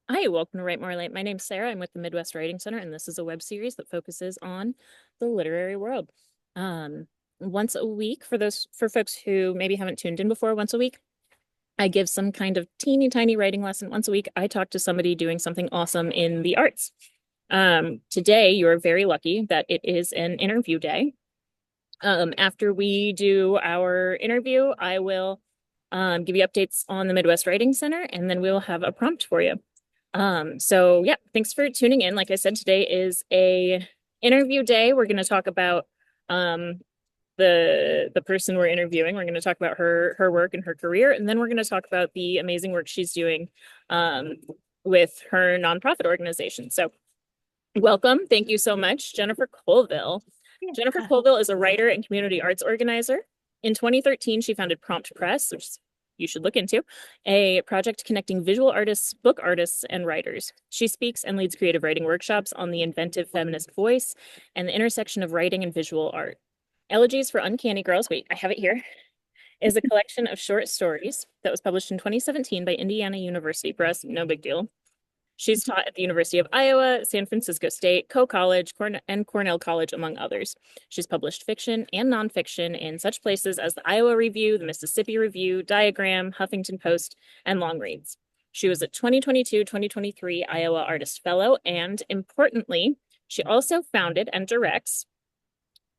Hi, welcome to Write More Light. My name's Sarah. I'm with the Midwest Writing Center, and this is a web series that focuses on the literary world. Um, Once a week, for folks who maybe haven't tuned in before, once a week, I give some kind of teeny tiny writing lesson. Once a week, I talk to somebody doing something awesome in the arts. Today, you're very lucky that it is an interview day. After we do our interview, I will give you updates on the Midwest Writing Center, and then we'll have a prompt for you. So yeah, thanks for tuning in. Like I said, today is a interview day. We're going to talk about um the person we're interviewing. We're going to talk about her work and her career, and then we're going to talk about the amazing work she's doing um with her nonprofit organization. So welcome. Thank you so much, Jennifer Colville. Jennifer Yeah. Colville is a writer and community arts organizer. In 2013, she founded Prompt Press, which you should look into, a project connecting visual artists, book artists, and writers. She speaks and leads creative writing workshops on the inventive feminist voice and the intersection of writing and visual art. Elegies for Uncanny Girls, wait, I have it here, is a collection of short stories that was published in 2017 by Indiana University Press. No big deal. She's taught at the University of Iowa, San Francisco State, Coe College, and Cornell College, among others. She's published fiction and nonfiction in such places as the Iowa Review, the Mississippi Review, Diagram, Huffington Post, and Longreads. She was a 2022-2023 Iowa Artist Fellow, and importantly, she also founded and directs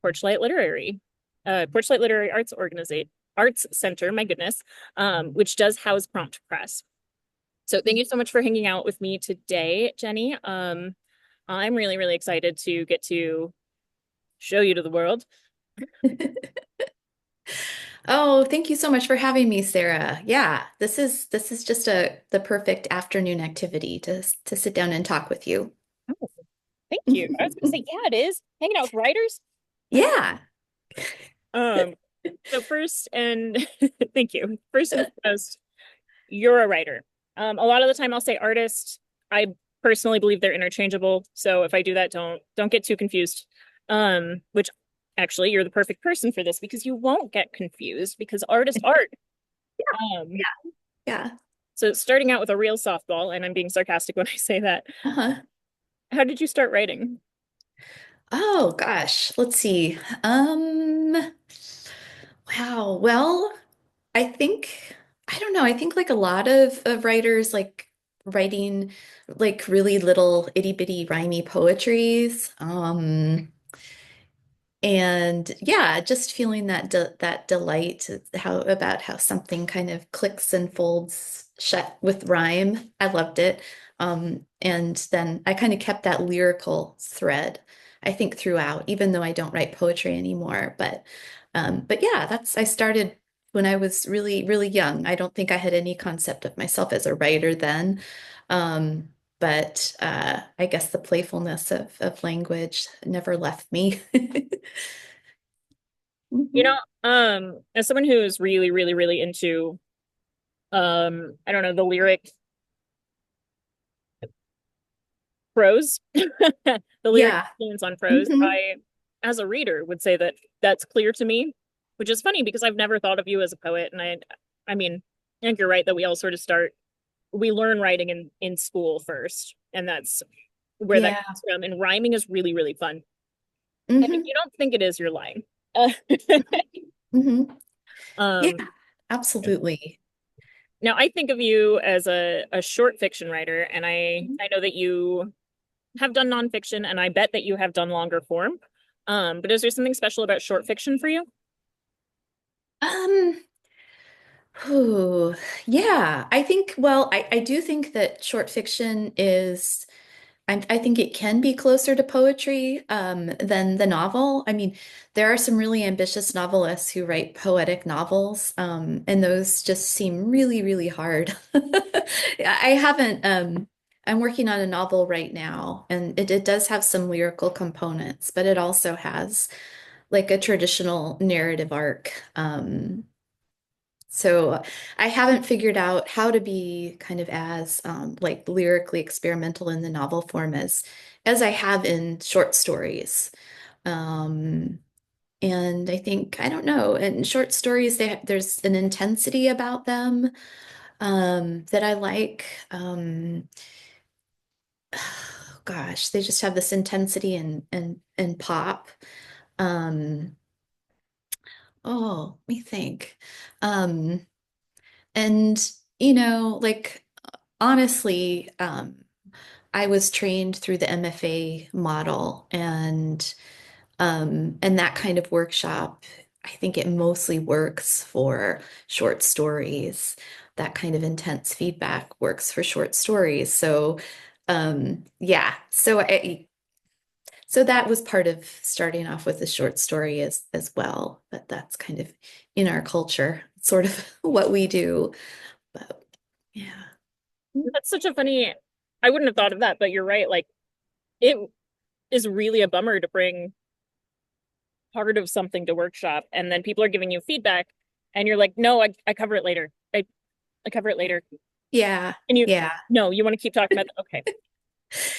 Porchlight Literary Arts Center, my goodness, which does house Prompt Press. So thank you so much for hanging out with me today, Jenny. I'm really, really excited to get to show you to the world. Oh, thank you so much for having me, Sarah. Yeah, this is just the perfect afternoon activity to sit down and talk with you. Oh, thank you. I was gonna say, yeah, it is. Hanging out with writers. Yeah. Um, so first and thank you. First and foremost, you're a writer. A lot of the time I'll say artist. I personally believe they're interchangeable. So if I do that, don't get too confused. Which actually you're the perfect person for this because you won't get confused because art is art. Um, Yeah. Yeah. so starting out with a real softball, and I'm being sarcastic when I say that. Uh-huh. How did you start writing? Oh gosh, let's see. Wow. Well, I don't know. I think like a lot of writers like writing like really little itty bitty rhymey poetries. And yeah, just feeling that delight, how something kind of clicks and folds shut with rhyme. I loved it. And then I kind of kept that lyrical thread, I think, throughout, even though I don't write poetry anymore. But yeah, I started when I was really, really young. I don't think I had any concept of myself as a writer then. Um, but I guess the playfulness of language never left me. You know, Mhm. as someone who's really, really, really into I don't know, the lyric prose, the lyric Yeah. influence on prose, Hmm. I, as a reader, would say that that's clear to me, which is funny because I've never thought of you as a poet, and I mean, I think you're right that we all sort of we learn writing in school first, and that's where that Yeah. comes from. And rhyming is really, really fun. And if Hmm. you don't think it is, you're lying. Uh, Hmm. Yeah, um, absolutely. Now I think of you as a short fiction writer, and I know that you have done nonfiction, and I bet that you have done longer form. But is there something special about short fiction for you? Um, Ooh, yeah, I do think that short fiction I think it can be closer to poetry than the novel. I mean, there are some really ambitious novelists who write poetic novels, and those just seem really, really hard. I haven't, I'm working on a novel right now, and it does have some lyrical components, but it also has like a traditional narrative arc. So I haven't figured out how to be kind of as like lyrically experimental in the novel form as I have in short stories. Um, and I think, I don't know, in short stories, there's an intensity about them that I like. gosh, they just have this intensity and pop. Um, oh, let me think. Um, and like honestly, I was trained through the MFA model and that kind of workshop, I think it mostly works for short stories. That kind of intense feedback works for short stories. So, yeah. So that was part of starting off with a short story as well. But that's kind of in our culture, sort of what we do. But yeah. That's such a funny, I wouldn't have thought of that, but you're right. Like it is really a bummer to bring part of something to workshop and then people are giving you feedback and you're like, no, I cover it later. I cover it later. Yeah. And you, Yeah. no, you want to keep talking about, okay.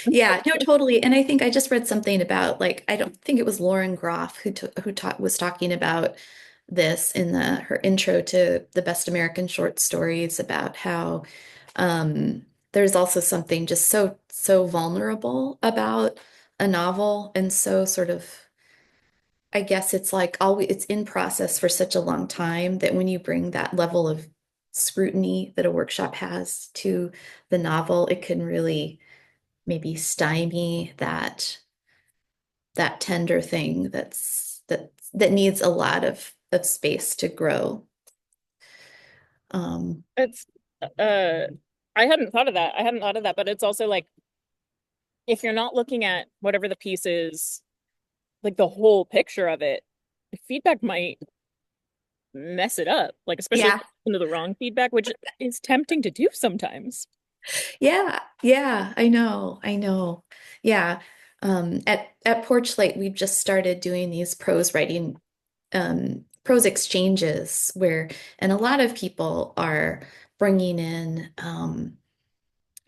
Yeah, no, totally. And I think I just read something about like I don't think it was Lauren Groff who taught was talking about this in the her intro to the Best American Short Stories about how there's also something just so vulnerable about a novel and so sort of I guess it's like always it's in process for such a long time that when you bring that level of scrutiny that a workshop has to the novel, it can really maybe stymie that tender thing that needs a lot of space to grow. Um, It's, uh, I hadn't thought of that. I hadn't thought of that, but it's also like, if you're not looking at whatever the piece is, like the whole picture of it, feedback might mess it up, like especially yeah, into the wrong feedback, which is tempting to do sometimes. yeah, I know. Yeah. At PorchLight, we've just started doing these prose exchanges where, and a lot of people are bringing in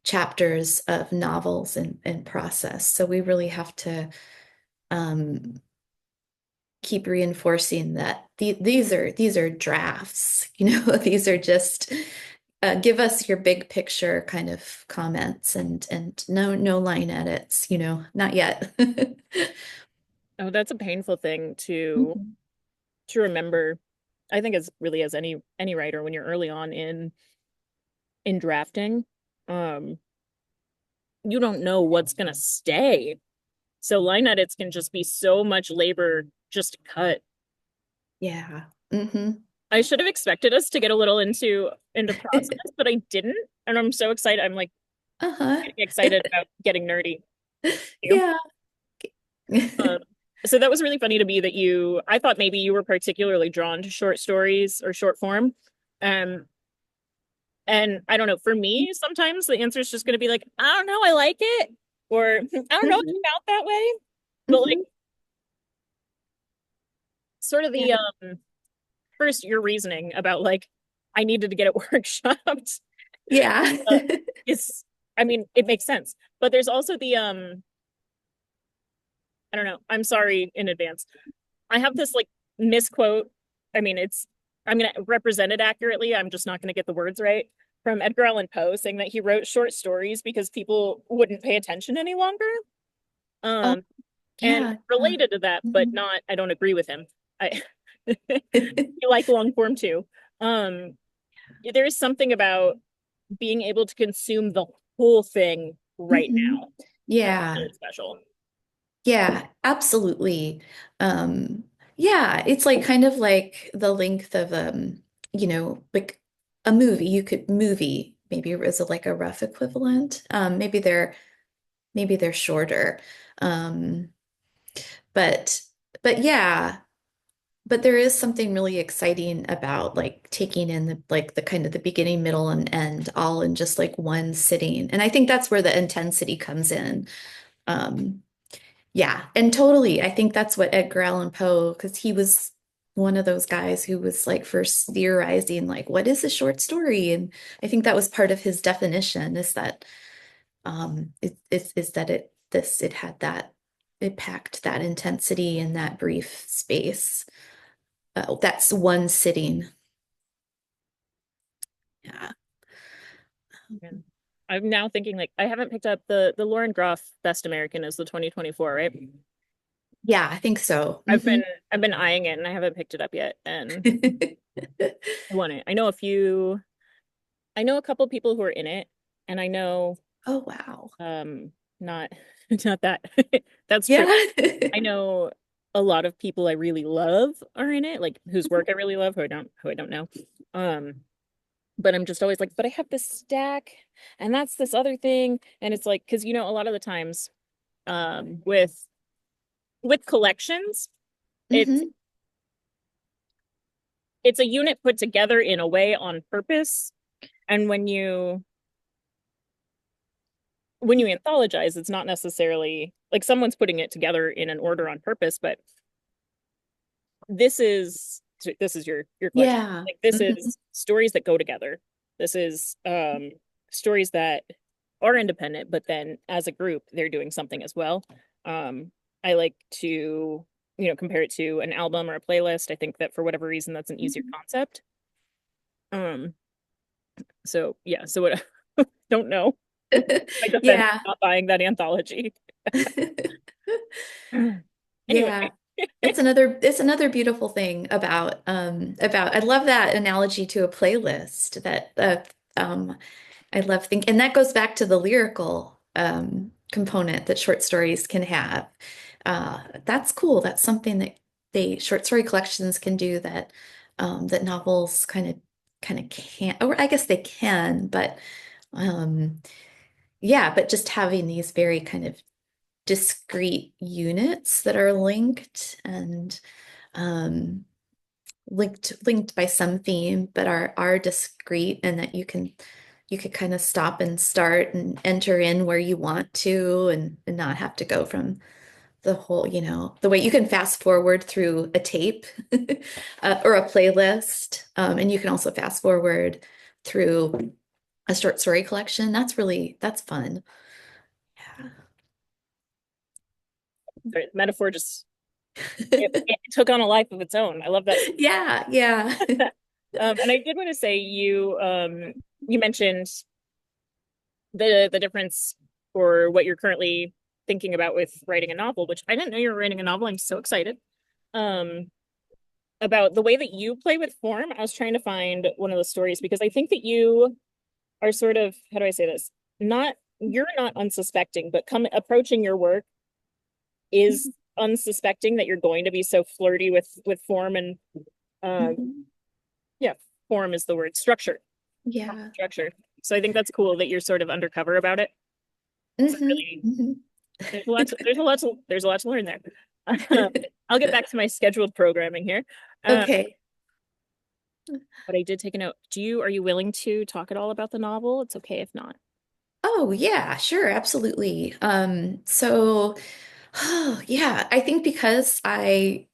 chapters of novels and process. So we really have to um, keep reinforcing that these are drafts, these are just give us your big picture kind of comments and no line edits, not yet. Oh, that's a painful thing Mhm. to remember. I think as really as any writer when you're early on in drafting, um, you don't know what's gonna stay. So line edits can just be so much labor just to cut. Yeah. Hmm. I should have expected us to get a little into process, but I didn't, and I'm so excited. I'm like Uh-huh. getting excited about getting nerdy. You. Yeah. Um, so that was really funny to me that I thought maybe you were particularly drawn to short stories or short form. Um, and I don't know, for me, sometimes the answer is just going to be like, I don't know, I like it, or I don't know, it's Hmm. about that way. But like, Hmm. sort of Yeah. the first your reasoning about like, I needed to get it workshopped Yeah. uh, is, I mean, it makes sense. But there's also the I don't know. I'm sorry in advance. I have this like misquote. I mean, I'm going to represent it accurately. I'm just not going to get the words right from Edgar Allan Poe saying that he wrote short stories because people wouldn't pay attention any longer. Oh, Um, and yeah. related to that, but Mhm. not, I don't agree with him. I you like long form too. Um, there is something about being able to consume the whole thing right Mhm. now. That's Yeah. really special. Yeah, absolutely. Um, yeah, it's like kind of like the length of like a movie. You could movie maybe is like a rough equivalent. Maybe they're shorter. Um, but but yeah, but there is something really exciting about like taking in the kind of the beginning, middle, and end all in just like one sitting. And I think that's where the intensity comes in. Um, Yeah, and totally. I think that's what Edgar Allan Poe, because he was one of those guys who was like first theorizing, like, what is a short story? And I think that was part of his definition is that is that it had that it packed that intensity in that brief space. That's one sitting. Yeah. And I'm now thinking like I haven't picked up the Lauren Groff Best American is the 2024, right? Yeah, I think so. I've been I've been eyeing it and I haven't picked it up yet, and I want it. I know a couple people who are in it, and I know Oh, wow. not not that that's true. Yeah. I know a lot of people I really love are in it, like whose work I really love, who I don't know. Um, but I'm just always like, but I have this stack and that's this other thing. And it's like, because a lot of the times with collections, it's hmm it's a unit put together in a way on purpose. And when you anthologize, it's not necessarily like someone's putting it together in an order on purpose, but this is your question. Yeah. Like this hmm is stories that go together. This is stories that are independent, but then as a group, they're doing something as well. I like to, compare it to an album or a playlist. I think that for whatever reason, that's an easier concept. Um, so yeah, so what don't know. My defense Yeah. not buying that anthology. Anyway, Yeah. It's another beautiful thing about I love that analogy to a playlist that I love think and that goes back to the lyrical component that short stories can have. That's cool. That's something that they short story collections can do that novels kind of can't, or I guess they can, but um yeah, but just having these very kind of discrete units that are linked and um, linked by some theme, but are discrete, and that you could kind of stop and start and enter in where you want to, and not have to go from the whole, the way you can fast forward through a tape or a playlist, and you can also fast forward through a short story collection. That's fun. the metaphor just it took on a life of its own. I love that. Yeah, yeah. And I did want to say you mentioned the difference or what you're currently thinking about with writing a novel, which I didn't know you were writing a novel. I'm so excited. Um, about the way that you play with form. I was trying to find one of the stories because I think that you are sort of, how do I say this? Not You're not unsuspecting, but come approaching your work is unsuspecting that you're going to be so flirty with form and Mhm. yeah, form is the word. Yeah. Structure. So I think that's cool that you're sort of undercover about it. So really, Hmm there's a lot to learn there. I'll get back to my scheduled programming here. Uh, Okay. but I did take a note. Are you willing to talk at all about the novel? It's okay if not. Oh, yeah, sure, absolutely. So, oh, yeah, I think because I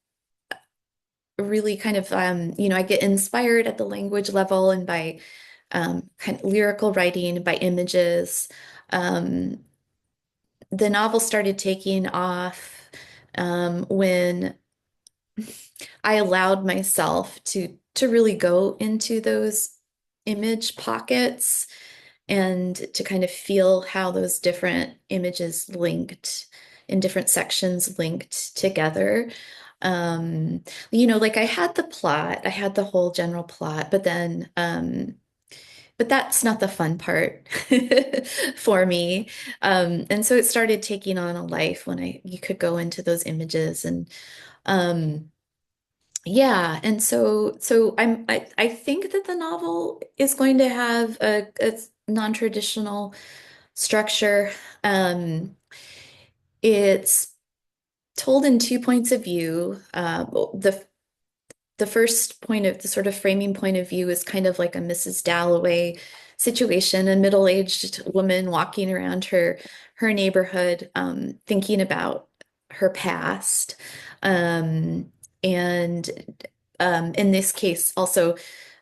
really kind of, I get inspired at the language level and by kind of lyrical writing, by images. Um, the novel started taking off when I allowed myself to really go into those image pockets and to kind of feel how those different images linked in different sections linked together. Um, like I had the plot, I had the whole general plot, but that's not the fun part for me. And so it started taking on a life when you could go into those images and um, yeah, and so I think that the novel is going to have a non-traditional structure. Um, it's told in two points of view. The first point of the sort of framing point of view is kind of like a Mrs. Dalloway situation, a middle-aged woman walking around her neighborhood, thinking about her past. Um, and in this case, also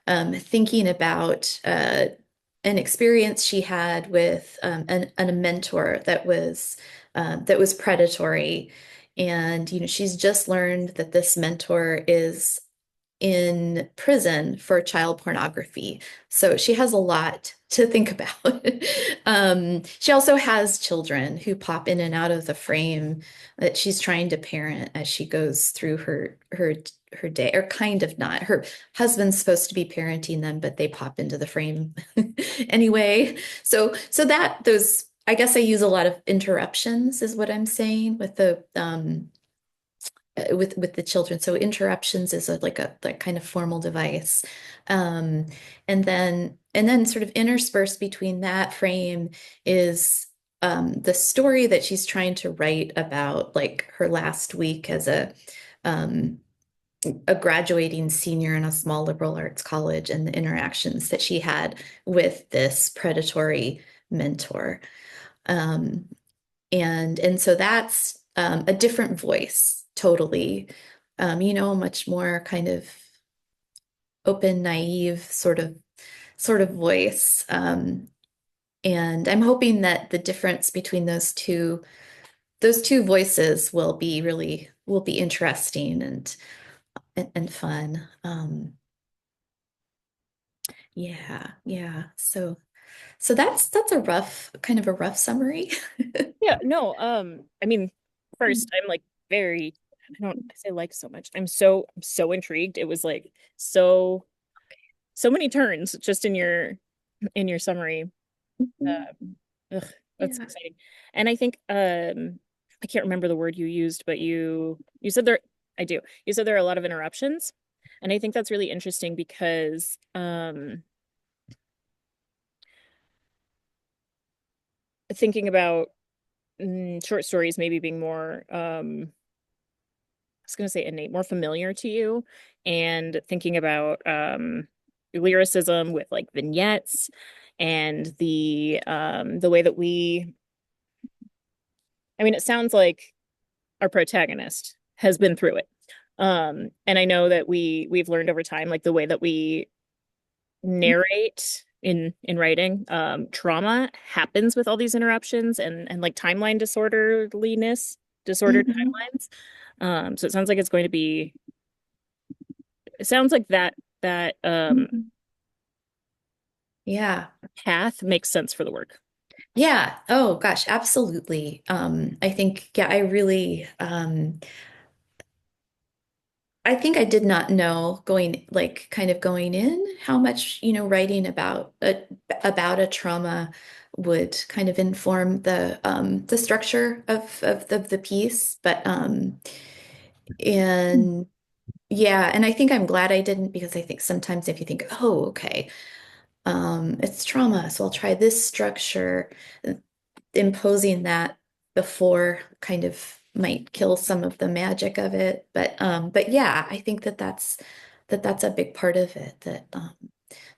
thinking about an experience she had with a mentor that was predatory. And she's just learned that this mentor is in prison for child pornography. So she has a lot to think about. She also has children who pop in and out of the frame that she's trying to parent as she goes through her day, or kind of not. Her husband's supposed to be parenting them, but they pop into the frame anyway. So that those I guess I use a lot of interruptions is what I'm saying with the with the children. So interruptions is like a like kind of formal device. Um, and then sort of interspersed between that frame is the story that she's trying to write about like her last week as um, a graduating senior in a small liberal arts college and the interactions that she had with this predatory mentor. Um, and so that's a different voice, totally. A much more kind of open, naive sort of voice. And I'm hoping that the difference between those two voices will be interesting and fun. Yeah, yeah. So that's a rough kind of a rough summary. Yeah, no, I mean, first, I'm like very, I don't say like so much. I'm so intrigued. It was like so many turns just in your summary. Mhm. Ugh, that's Yeah. exciting. And I think I can't remember the word you used, but you said there I do. You said there are a lot of interruptions. And I think that's really interesting because thinking about short stories maybe being more I was going to say innate, more familiar to you, and thinking about lyricism with like vignettes and the way that I mean, it sounds like our protagonist has been through it. And I know that we've learned over time, like the way that we narrate in writing, trauma happens with all these interruptions and like disordered Mhm. timelines. So it sounds like it's going to be. It sounds like that Mhm. Yeah. path makes sense for the work. Yeah. Oh gosh, absolutely. I think, yeah, I think I did not know kind of going in how much, writing about a trauma would kind of inform the structure of the piece. And yeah, and I think I'm glad I didn't, because I think sometimes if you think, oh, okay, it's trauma, so I'll try this structure, imposing that before kind of might kill some of the magic of it. But yeah, I think that that's a big part of it,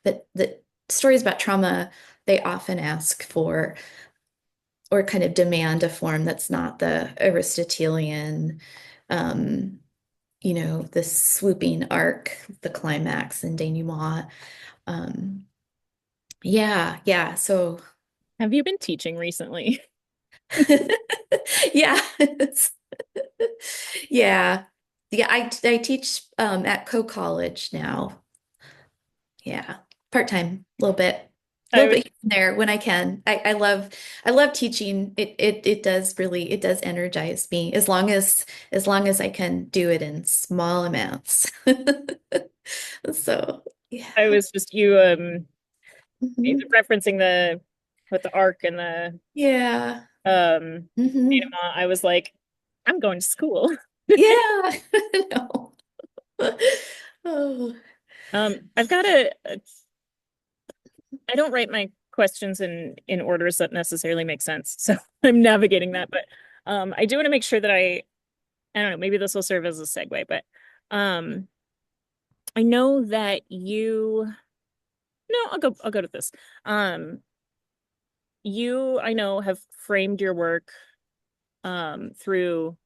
that stories about trauma, they often ask for or kind of demand a form that's not the Aristotelian, um, the swooping arc, the climax and denouement. Um, yeah, yeah. So Have you been teaching recently? yeah. Yeah. Yeah, I teach at Co-College now. Yeah. Part-time, a little bit. A I little was bit here and there when I can. I love teaching. It does energize me as long as I can do it in small amounts. So, I yeah. was just you Mhm. referencing the with the arc and the Yeah. um Hmm. denouement. I was like, I'm going to school. Yeah. No. Oh. I've got I don't write my questions in orders that necessarily make sense. So I'm navigating that, but I do want to make sure that I don't know, maybe this will serve as a segue, but um I know that you no, I'll go to this. Um you I know have framed your work through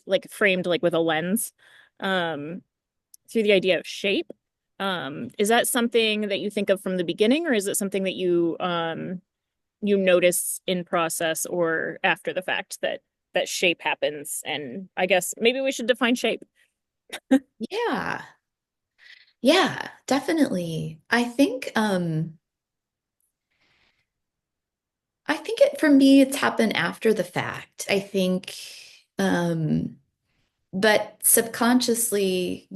like framed like with a lens um through the idea of shape. Is that something that you think of from the beginning, or is it something that you notice in process or after the fact that shape happens? And I guess maybe we should define shape. Yeah. Yeah, definitely. I think it for me it's happened after the fact. I think um but subconsciously,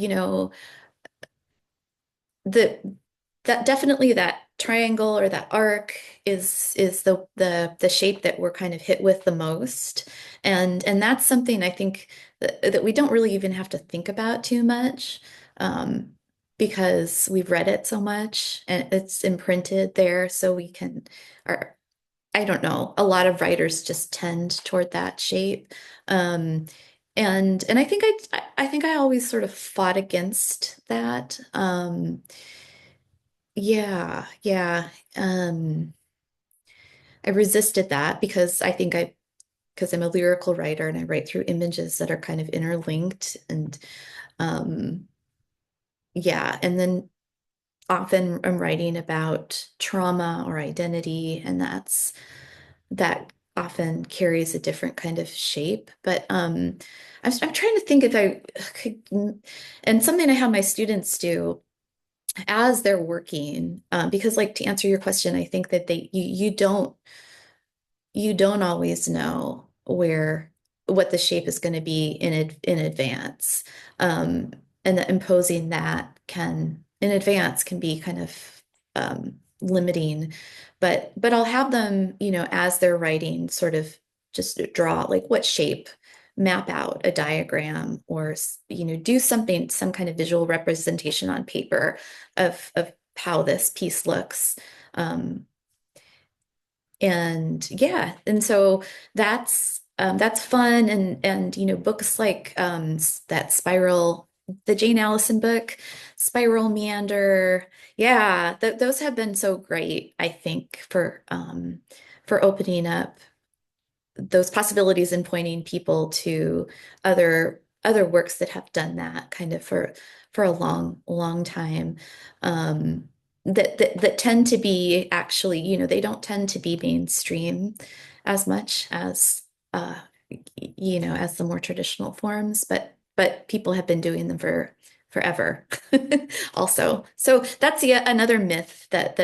the that definitely that triangle or that arc is the shape that we're kind of hit with the most. And that's something I think that we don't really even have to think about too much, um, because we've read it so much and it's imprinted there so we can or I don't know, a lot of writers just tend toward that shape. Um, and I think I always sort of fought against that. Yeah, yeah. Um, I resisted that because because I'm a lyrical writer and I write through images that are kind of interlinked and um, yeah, and then often I'm writing about trauma or identity, and that often carries a different kind of shape. But I'm trying to think if I could, and something I have my students do as they're working, because like to answer your question, I think that you don't always know where what the shape is going to be in advance. Um, and that imposing that can in advance can be kind of limiting. But I'll have them, as they're writing, sort of just draw like what shape, map out a diagram or do something, some kind of visual representation on paper of how this piece looks. Um, and yeah, and so that's fun and books like that Spiral, the Jane Allison book, Spiral Meander. Yeah, th those have been so great, I think, for opening up those possibilities and pointing people to other works that have done that kind of for a long time, that tend to be actually, they don't tend to be mainstream as much as as the more traditional forms, but people have been doing them for forever also. So that's yet another myth that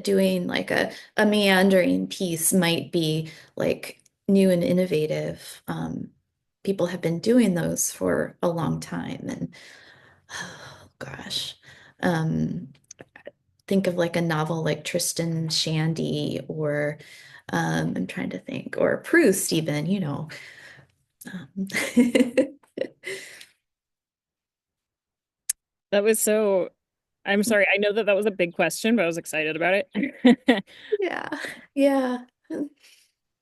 doing like a meandering piece might be like new and innovative. People have been doing those for a long time, and oh gosh, um, think of like a novel like Tristan Shandy or I'm trying to think, or Proust even, Um, That was so, I'm sorry. I know that that was a big question, but I was excited about it. yeah, yeah.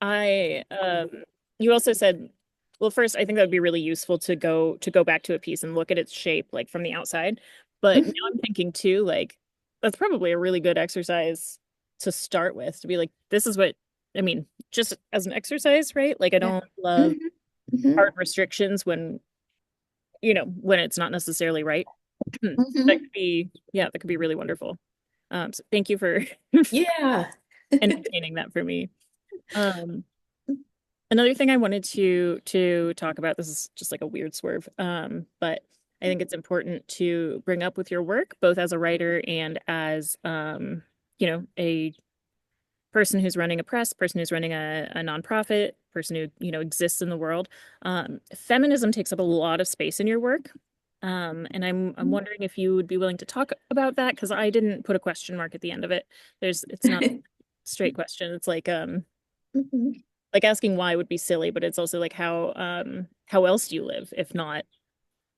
I you also said, well, first I think that would be really useful to go back to a piece and look at its shape like from the outside. But now Mhm, I'm thinking too, like that's probably a really good exercise to start with, to be like, this is what I mean, just as an exercise, right? Like I yeah. don't love Mhm, mhm, hard restrictions when, when it's not necessarily right. That mhm. could be, yeah, that could be really wonderful. So thank you for Yeah. entertaining that for me. Um, Another thing I wanted to talk about, this is just like a weird swerve, but I think it's important to bring up with your work, both as a writer and as a person who's running a press, person who's running a nonprofit, person who, exists in the world. Feminism takes up a lot of space in your work. And I'm wondering if you would be willing to talk about that, because I didn't put a question mark at the end of it. It's not a straight question. It's Mhm, like asking why would be silly, but it's also like how else do you live if not?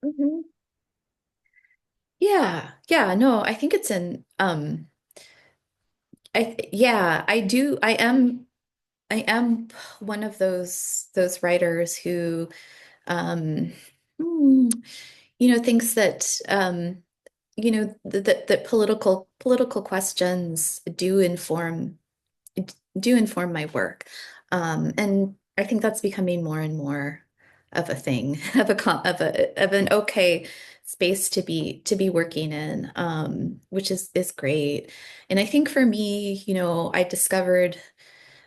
mhm. Yeah, yeah, no, I think it's an yeah, I am one of those writers who um hmm, thinks that that political questions do inform my work. And I think that's becoming more and more of a thing, of an okay space to be working in, which is great. And I think for me,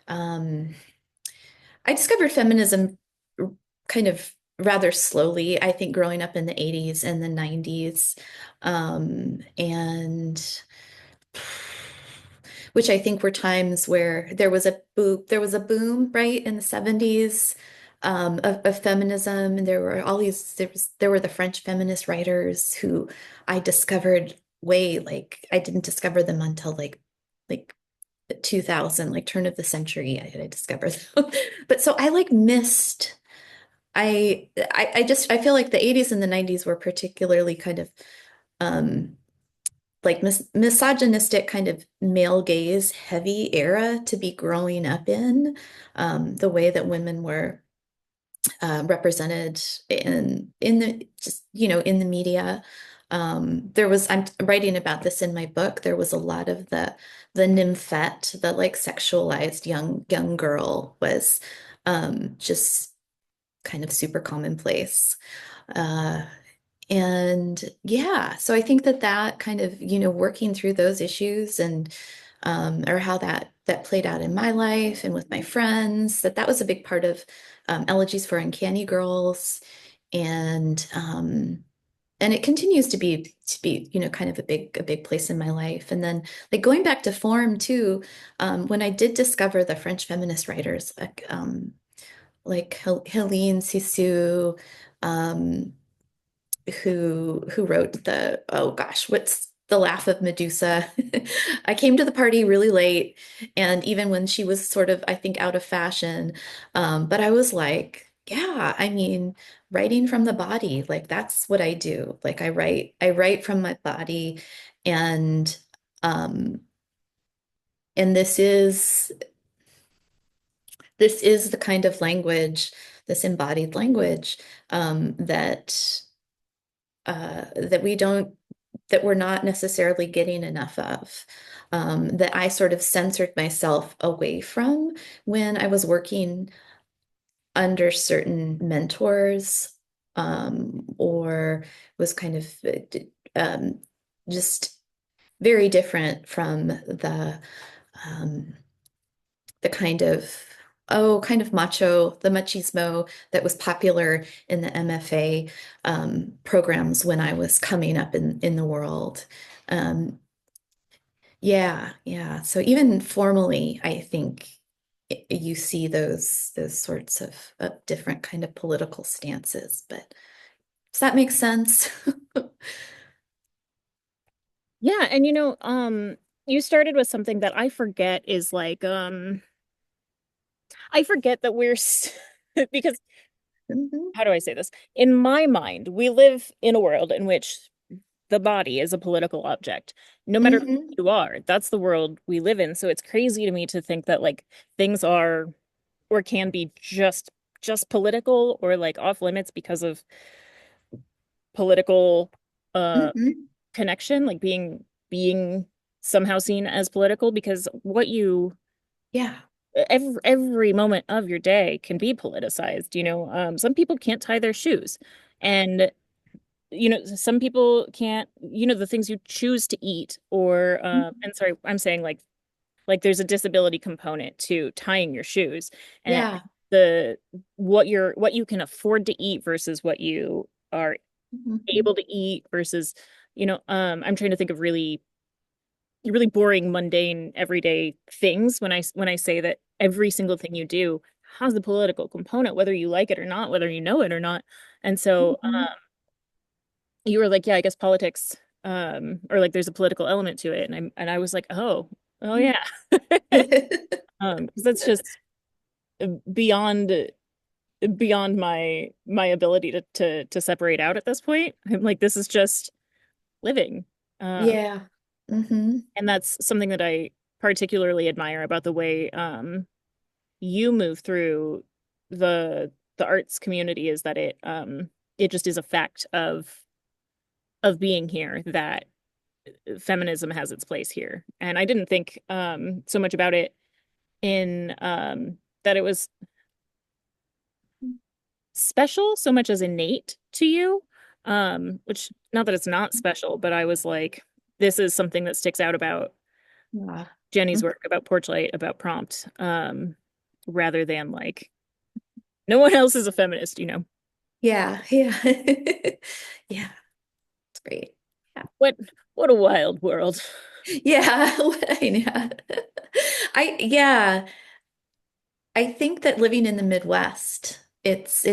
um, I discovered feminism kind of rather slowly, I think, growing up in the 80s and the 90s. And which I think were times where there was a boom, right, in the 70s, of feminism. And there were all these, there were the French feminist writers who I discovered like, I didn't discover them until like 2000, like turn of the century, I discovered them. But so I like missed, I feel like the 80s and the 90s were particularly kind of, um, like misogynistic kind of male gaze heavy era to be growing up in, the way that women were represented in the just in the media. I'm writing about this in my book. There was a lot of the nymphette, the like sexualized young girl was just kind of super commonplace. Uh, and yeah, so I think that kind of, working through those issues and or how that played out in my life and with my friends, that was a big part of Elegies for Uncanny Girls. And and it continues to be, kind of a big place in my life. And then like going back to form too, when I did discover the French feminist writers like Helene Cixous, um, who wrote the oh gosh, what's The Laugh of Medusa. I came to the party really late, and even when she was sort of, I think, out of fashion, but I was like, yeah, I mean, writing from the body, like that's what I do. Like I write from my body, and um, and this is the kind of language, this embodied language, that that we don't that we're not necessarily getting enough of, that I sort of censored myself away from when I was working under certain mentors, or was kind of um, just very different from um, the kind of the machismo that was popular in the MFA programs when I was coming up in the world. Um, yeah, yeah. So even formally, I think you see those sorts of different kind of political stances. But does that make sense? Yeah, and you started with something that I forget is like I forget that because Mhm, how do I say this? In my mind, we live in a world in which the body is a political object. No matter who mhm, you are, that's the world we live in. So it's crazy to me to think that like things are or can be just political or like off limits because of political uh mhm. connection, like being somehow seen as political because Yeah. every moment of your day can be politicized, some people can't tie their shoes and some people can't, the things you choose to eat or and sorry, I'm saying like there's a disability component to tying your shoes and Yeah. the what you can afford to eat versus what you are Mhm, able to eat versus I'm trying to think of really boring mundane everyday things when I say that every single thing you do has a political component whether you like it or not, whether you know it or not. And so mhm. you were like, yeah, I guess politics or like there's a political element to it and I was like, oh yeah. Because that's just beyond beyond my ability to separate out at this point. I'm like, this is just living. Yeah. Hmm. And that's something that I particularly admire about the way you move through the arts community is that it just is a fact of being here that feminism has its place here. And I didn't think so much about it in that it was special so much as innate to you. Which not that it's not special, but I was like, this is something that sticks out about Yeah. Jenny's work, about Porchlight, about Prompt, rather than like no one else is a feminist. Yeah, yeah. Yeah, it's great. Yeah. What what a wild world. Yeah, yeah. Yeah, I think that living in the Midwest, it's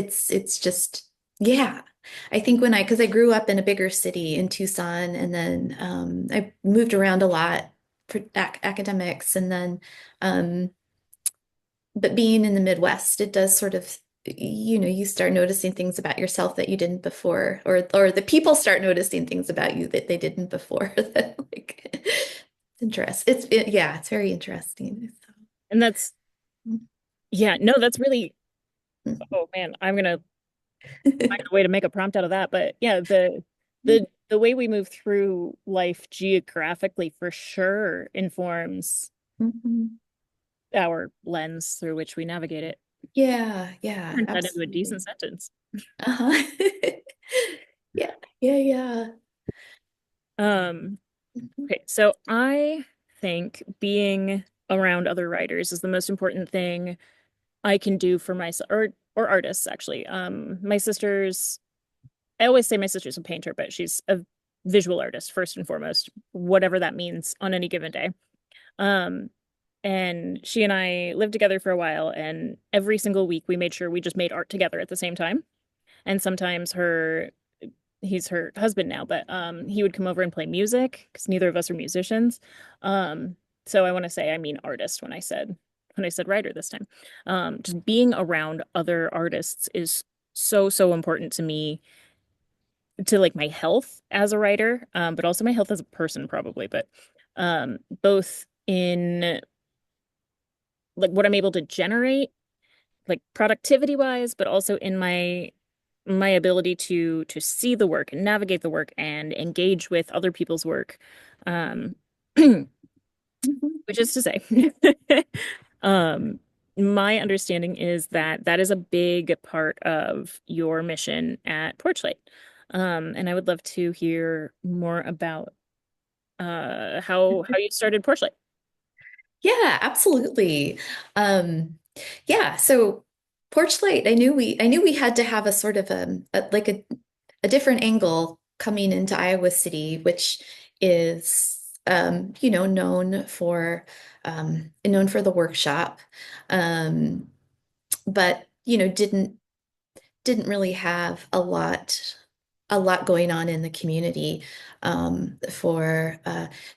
just yeah. I think because I grew up in a bigger city in Tucson, and then I moved around a lot for academics, and then um, but being in the Midwest, it does sort of, you start noticing things about yourself that you didn't before, or the people start noticing things about you that they didn't before. That like it's interesting. Yeah, it's very interesting. And that's yeah, no, that's really oh man, I'm gonna find a way to make a prompt out of that. But yeah, the way we move through life geographically for sure informs Mhm. our lens through which we navigate it. Yeah, yeah, Turn that into a decent absolutely. sentence. Uh-huh. Yeah, yeah, yeah. Um, Mhm. okay, so I think being around other writers is the most important thing I can do for myself or artists actually. My sister's I always say my sister's a painter, but she's a visual artist first and foremost, whatever that means on any given day. Um, and she and I lived together for a while, and every single week we made sure we just made art together at the same time. And sometimes he's her husband now, but he would come over and play music because neither of us are musicians. Um, so I want to say I mean artist when I said writer this time. Just being around other artists is so important to me to like my health as a writer, but also my health as a person probably, but both in like what I'm able to generate, like productivity wise, but also in my ability to see the work and navigate the work and engage with other people's work. Um, Mhm. which is to say, um, my understanding is that that is a big part of your mission at PorchLight. And I would love to hear more about how you started PorchLight. Yeah, absolutely. Um, yeah, so PorchLight, I knew we had to have a sort of like a different angle coming into Iowa City, which is known for the workshop. Um, but didn't really have a lot going on in the community for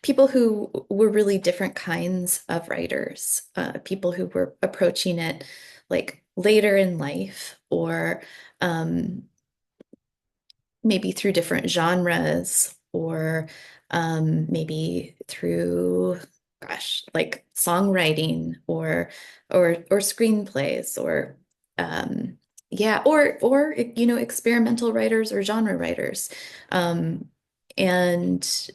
people who were really different kinds of writers, people who were approaching it like later in life or um, maybe through different genres or maybe through like songwriting or screenplays or um, yeah or experimental writers or genre writers um, and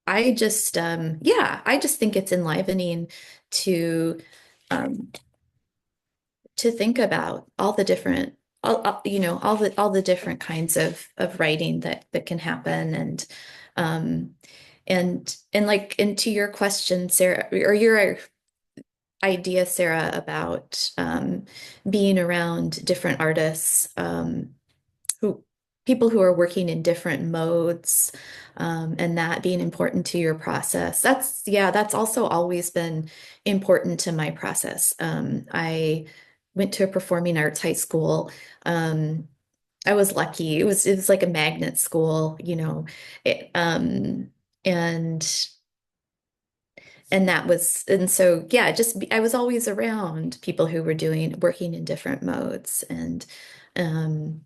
I just think it's enlivening to um, to think about all the different all the different kinds of writing that can happen um and to your question, Sarah, or your idea, Sarah, about being around different artists who people who are working in different modes and that being important to your process. That's also always been important to my process. I went to a performing arts high school. Um, I was lucky. It was like a magnet school, it, and and so yeah, I was always around people who were working in different modes and um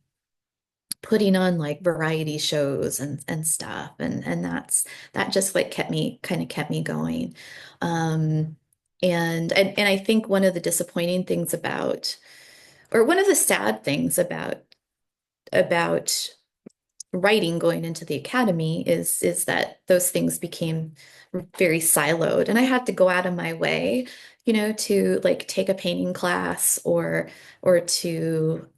putting on like variety shows and stuff and that just like kept me going and I think one of the disappointing things about or one of the sad things about writing going into the academy is that those things became very siloed and I had to go out of my way to like take a painting class or to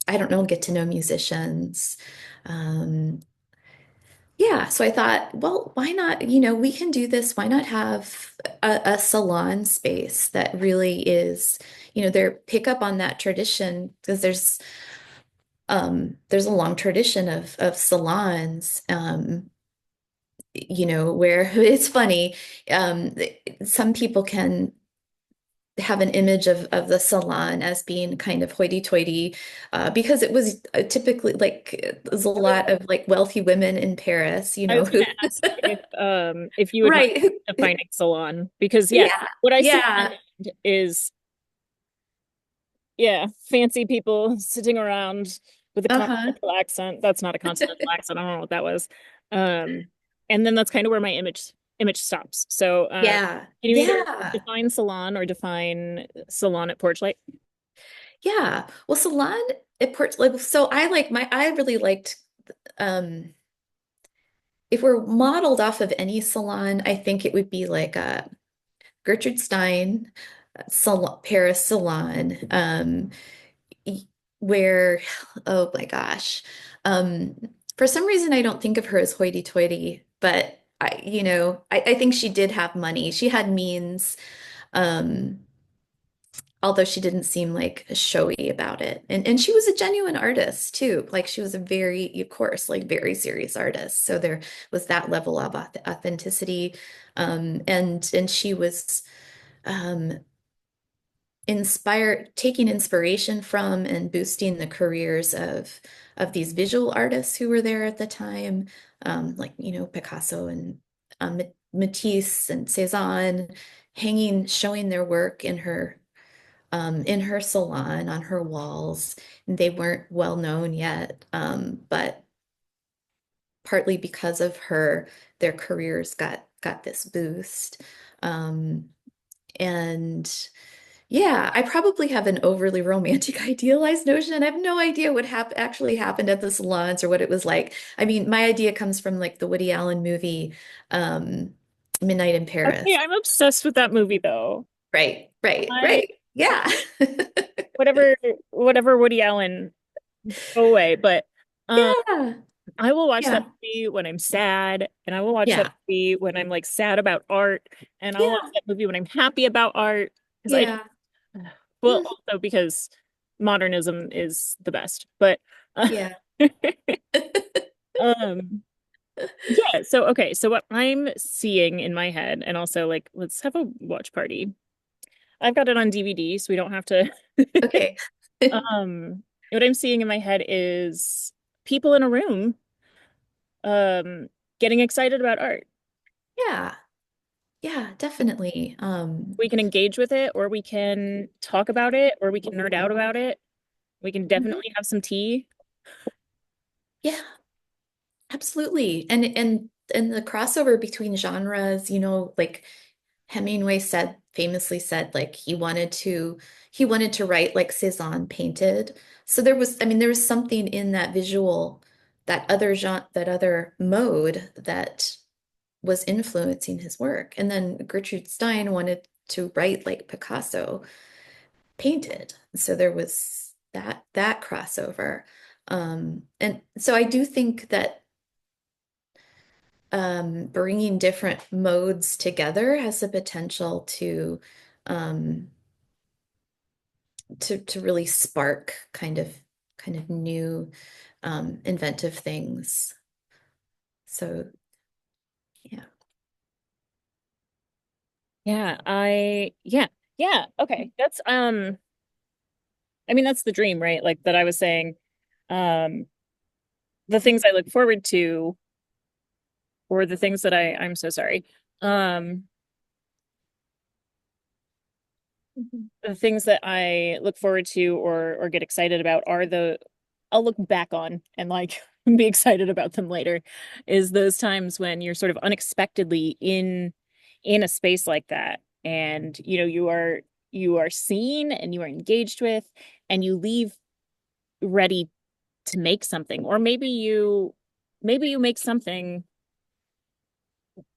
I don't know, get to know musicians. um yeah, so I thought, well, why not, we can do this. Why not have a salon space that really is, there pick up on that tradition because there's a long tradition of salons, where it's funny. Um, some people can have an image of the salon as being kind of hoity-toity, because it was typically like there's a I was lot of like wealthy women in Paris, I was who gonna ask if you would mind right. defining salon because yeah, Yeah. what I see in Yeah. my mind is yeah, fancy people sitting around with a Uh-huh. continental accent. That's not a continental accent. I don't know what that was. Um, and then that's kind of where my image stops. So, Yeah. can you either Yeah. define salon or define salon at PorchLight? Yeah. Well, salon at Port, like, so I really liked, um if we're modeled off of any salon, I think it would be like Gertrude Stein salon, Paris salon, y- where, oh my gosh, um, for some reason I don't think of her as hoity-toity, but I think she did have money. She had means, um, although she didn't seem like showy about it. And she was a genuine artist too. Like she was a very, of course, like very serious artist. So there was that level of authenticity. And she was um, taking inspiration from and boosting the careers of these visual artists who were there at the time, like Picasso and Matisse and Cézanne, showing their work in her salon on her walls. They weren't well known yet, but partly because of her, their careers got this boost. Um, and yeah, I probably have an overly romantic, idealized notion. I have no idea what actually happened at the salons or what it was like. I mean, my idea comes from like the Woody Allen movie, um, Midnight in Okay, Paris. I'm obsessed with that movie though. Right, right, I right. Yeah. whatever Woody Allen go away, but um Yeah. I will watch that Yeah. movie when I'm sad, and I will watch that Yeah. movie when I'm like sad about art, and I'll watch Yeah. that movie when I'm happy about art. Because I Yeah. well, Mm, also because modernism is the best. But yeah. um yeah, so okay, so what I'm seeing in my head, and also like let's have a watch party. I've got it on DVD, so we don't have to Okay. what I'm seeing in my head is people in a room getting excited about art. Yeah. Yeah, definitely. We can engage with it, or we can talk about it, or we can nerd out about it. We can Mhm. definitely have some tea. Yeah, absolutely. And the crossover between genres, like Hemingway famously said, like he wanted to write like Cézanne painted. So there was something in that visual, that other mode that was influencing his work. And then Gertrude Stein wanted to write like Picasso painted. So there was that crossover. And so I do think that bringing different modes together has the potential um, to really spark kind of new inventive things. So yeah. Yeah, okay. That's I mean that's the dream, right? Like that I was saying. Um the things I look forward to or the things that I'm so sorry. Um Mhm. the things that I look forward to or get excited about are the I'll look back on and like be excited about them later is those times when you're sort of unexpectedly in a space like that and you are seen and you are engaged with and you leave ready to make something or maybe you make something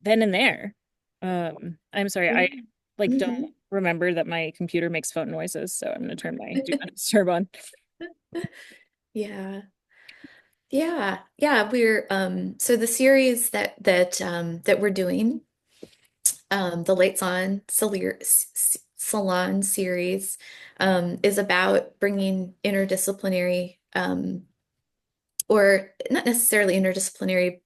then and there. I'm sorry, I Yeah. like Mhm. don't remember that my computer makes phone noises, so I'm gonna turn my do not disturb on. Yeah. Yeah. Yeah. We're so the series that we're doing, the Late Salon series, is about bringing interdisciplinary, or not necessarily interdisciplinary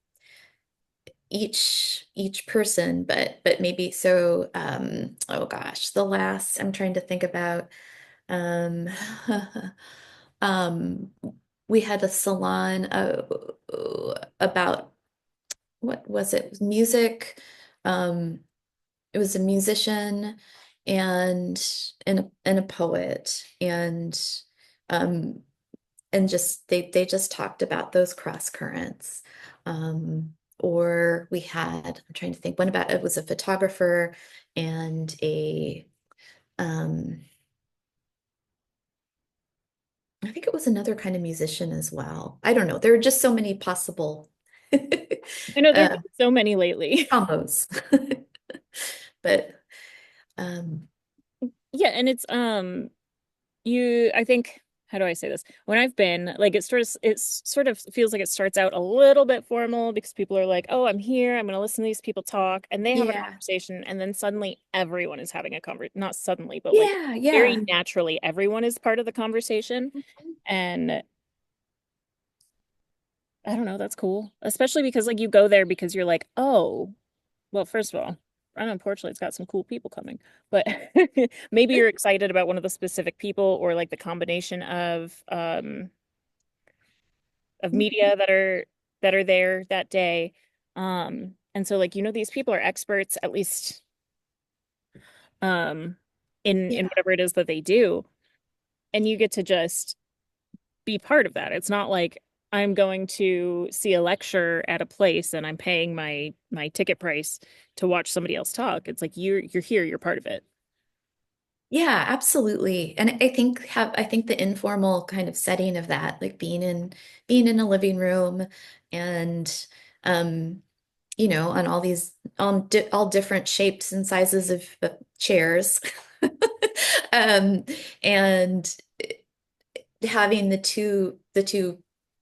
each person, but maybe so oh gosh, the last I'm trying to think about um um we had a salon about what was it? Music. Um it was a musician and a poet um and just they just talked about those cross currents. Or we had, I'm trying to think, one about it was a photographer and a um, I think it was another kind of musician as well. I don't know. There are just so many possible I know there've uh, been so many lately. combos. But um, Yeah, and it's I think, how do I say this? When I've been like it sort of feels like it starts out a little bit formal because people are like, "Oh, I'm here. I'm going to listen to these people talk." And they have a yeah, conversation and then suddenly everyone is having a conversation. Not suddenly, but like yeah, very yeah. naturally everyone is part of the conversation. And I don't know, that's cool. Especially because like you go there because you're like, "Oh, well, first of all, I'm unfortunately it's got some cool people coming, but maybe you're excited about one of the specific people or like the combination of media that are there that day. And so like these people are experts at least um in Yeah. whatever it is that they do, and you get to just be part of that. It's not like I'm going to see a lecture at a place and I'm paying my ticket price to watch somebody else talk. It's like you're here, you're part of it. Yeah, absolutely. And I think the informal kind of setting of that, like being in a living room and um on all these all different shapes and sizes of chairs. Um and having the two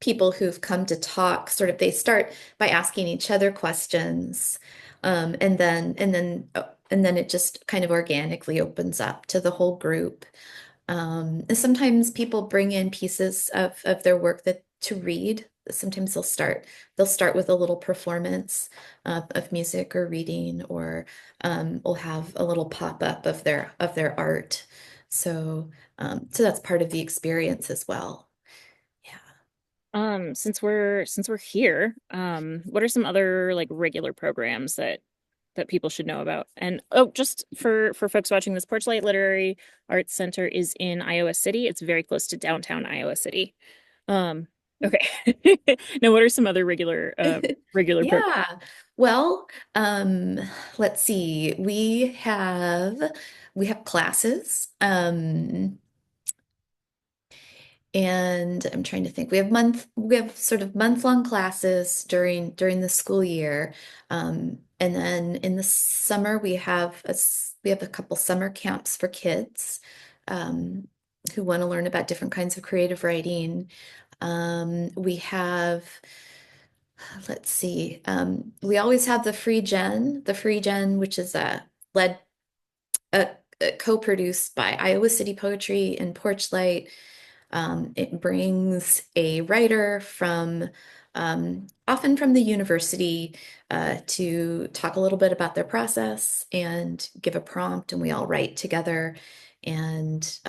people who've come to talk sort of they start by asking each other questions and then it just kind of organically opens up to the whole group. And sometimes people bring in pieces of their work that to read. Sometimes they'll start with a little performance of music or reading, or we'll have a little pop up of their art. So that's part of the experience as well. Yeah. Since we're here, what are some other like regular programs that people should know about? And oh, just for folks watching, this Porchlight Literary Arts Center is in Iowa City. It's very close to downtown Iowa City. Um, okay. Now, what are some other regular programs? Yeah. Well, let's see. We have classes. And I'm trying to think. We have sort of month-long classes during the school year. And then in the summer we have a couple summer camps for kids um, who want to learn about different kinds of creative writing. We have, let's see, we always have the free gen, which is led uh, co-produced by Iowa City Poetry and PorchLight. It brings a writer often from the university, to talk a little bit about their process and give a prompt, and we all write together and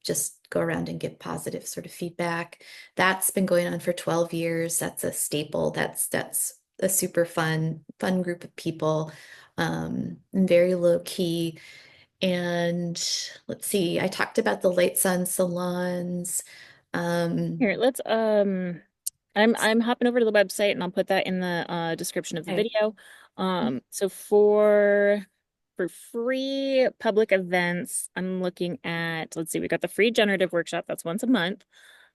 just go around and give positive sort of feedback. That's been going on for 12 years. That's a staple. That's a super fun group of people, and very low key. And let's see, I talked about the Light Sun salons. Um, Here, I'm hopping over to the website and I'll put that in the description of the okay. video. So for free public events, I'm looking at, let's see, we got the free generative workshop, that's once a month.